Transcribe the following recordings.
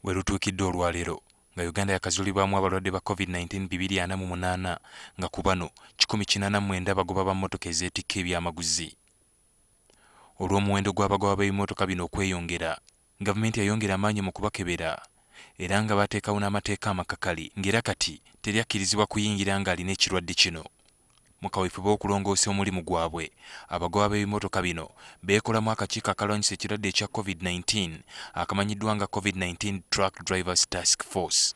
bwe lutuukidde olwaleero nga Uganda yakazuulibwamu abalwadde ba COVID-19 248 nga ku bano 189 bagoba ba mmotoka ezeetikka ebyamaguzi. Olw'omuwendo gw'abagoba b'ebimotoka bino okweyongera, gavumenti yayongera amaanyi mu kubakebera era nga bateekawo n'amateeka amakakali ng'era kati teri akkirizibwa kuyingira ng'alina ekirwadde kino. Mu kaweefube w'okulongoosa omulimu gwabwe, abagoba b'ebimotoka bino beekolamu akakiiko akalwanyisa ekirwadde ekya COVID-19 akamanyiddwa nga COVID-19 Truck Drivers Task Force.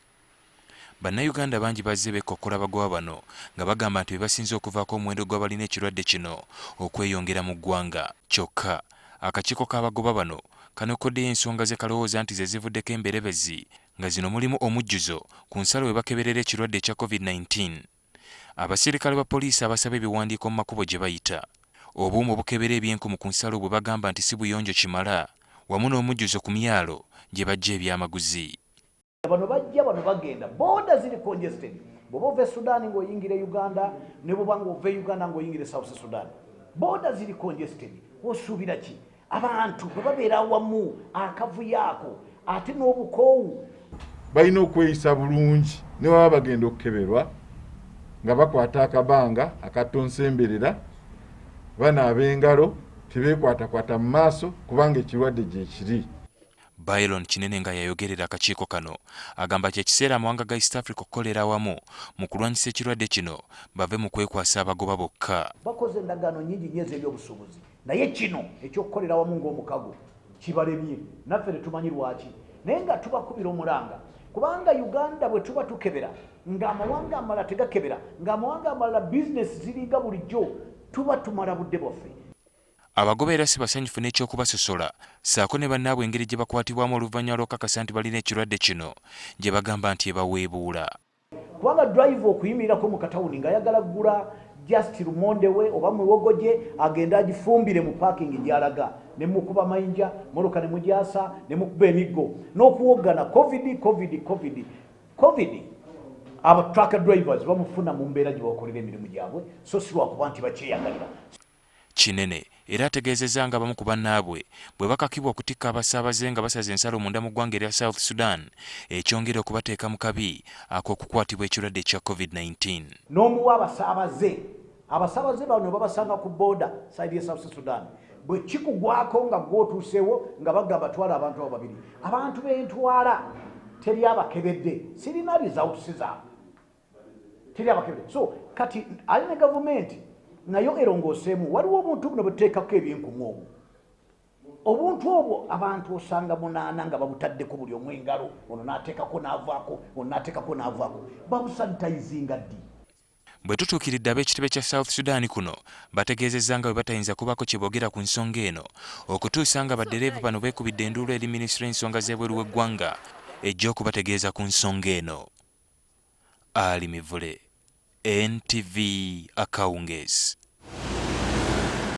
Bannayuganda bangi bazze beekokkola abagoba bano nga bagamba nti be basinze okuvaako omuwendo gw'abalina ekirwadde kino okweyongera mu ggwanga. Kyokka akakiiko k'abagoba bano kanokoddeyo ensonga ze kalowooza nti ze zivuddeko emberebezi nga zino mulimu omujjuzo ku nsalo we bakeberera ekirwadde ekya COVID-19. Abasirikale ba poliisi abasaba ebiwandiiko mu makubo gye bayita, obuuma obukebera ebyenkumu ku nsalo bwe bagamba nti si buyonjo kimala, wamu n'omujjuzo ku myalo gye bajja ebyamaguzi. Bano bajja bano bagenda, border ziri congested. Bw'oba ova e Sudan ng'oyingira Uganda, ne bw'oba ng'ova e Uganda ng'oyingira South Sudan. Border ziri congested. Osuubira ki? Abantu bwe babeera awamu akavuyo ako ate n'obukoowu. Balina okweyisa bulungi ne baba bagenda okukeberwa nga bakwata akabanga akatonsemberera, banaaba engalo, tebeekwatakwata mu maaso kubanga ekirwadde gye kiri. Byron Kinene nga yayogerera akakiiko kano agamba ky'ekiseera amawanga ga East Africa okukolera awamu mu kulwanyisa ekirwadde kino bave mu kwekwasa abagoba bokka. Bakoze endagaano nnyingi nnyo ez'ebyobusuubuzi, naye kino eky'okukolera awamu ng'omukago kibalemye. Naffe tetumanyi lwaki, naye nga tubakubira omulanga kubanga Uganda bwe tuba tukebera ng'amawanga amalala tegakebera, ng'amawanga amalala bizinesi ziriga bulijjo, tuba tumala budde bwaffe. Abagoba era si basanyufu n'ekyokubasosola ssaako ne bannaabwe engeri gye bakwatibwamu oluvannyuma lw'okukakasa nti balina ekirwadde kino gye bagamba nti ebaweebuula. Kubanga drive okuyimirirako mu katawuni ng'ayagala kugula just lumonde we oba muwogo gye agenda agifumbire mu parking gy'alaga, ne mukuba mayinja moloka ne mugyasa ne mukuba emiggo n'okuwogana covid. Aba truck drivers bamufuna mu mbeera gye bakolera emirimu gyabwe, so si lwakuba nti bakyeyagalira. Kinene era ategeezezza nga abamu ku bannaabwe bwe bakakibwa okutikka abasaabaze nga basaze ensalo munda mu ggwanga erya South Sudan ekyongera okubateeka mu kabi ak'okukwatibwa ekirwadde ekya COVID-19. N'omuwa abasaabaze bano babasanga ku border side ya South Sudan, bwe kikugwako nga gw'otuusewo nga bagamba twala abantu abo babiri, abantu b'entwala teri abakebedde, sirina results zaabwe, teri abakebedde. So kati ali ne gavumenti nayo erongooseemu, waliwo obuntu buno bwe tuteekako ebyenkumu obwo. Obuntu obwo abantu osanga munaana nga babutaddeko buli omu engalo, ono n'ateekako n'avaako, ono n'ateekako n'avaako, babusanitayizinga ddi. Bwe tutuukiridde ab'ekitebe kya South Sudan kuno bategeezezza nga bwe batayinza kubaako kye boogera ku nsonga eno okutuusa nga baddereevu bano beekubidde enduulu eri minisitule y'ensonga z'ebweru w'eggwanga ejja okubategeeza ku nsonga eno. Ali Mivule, NTV Akawungeezi.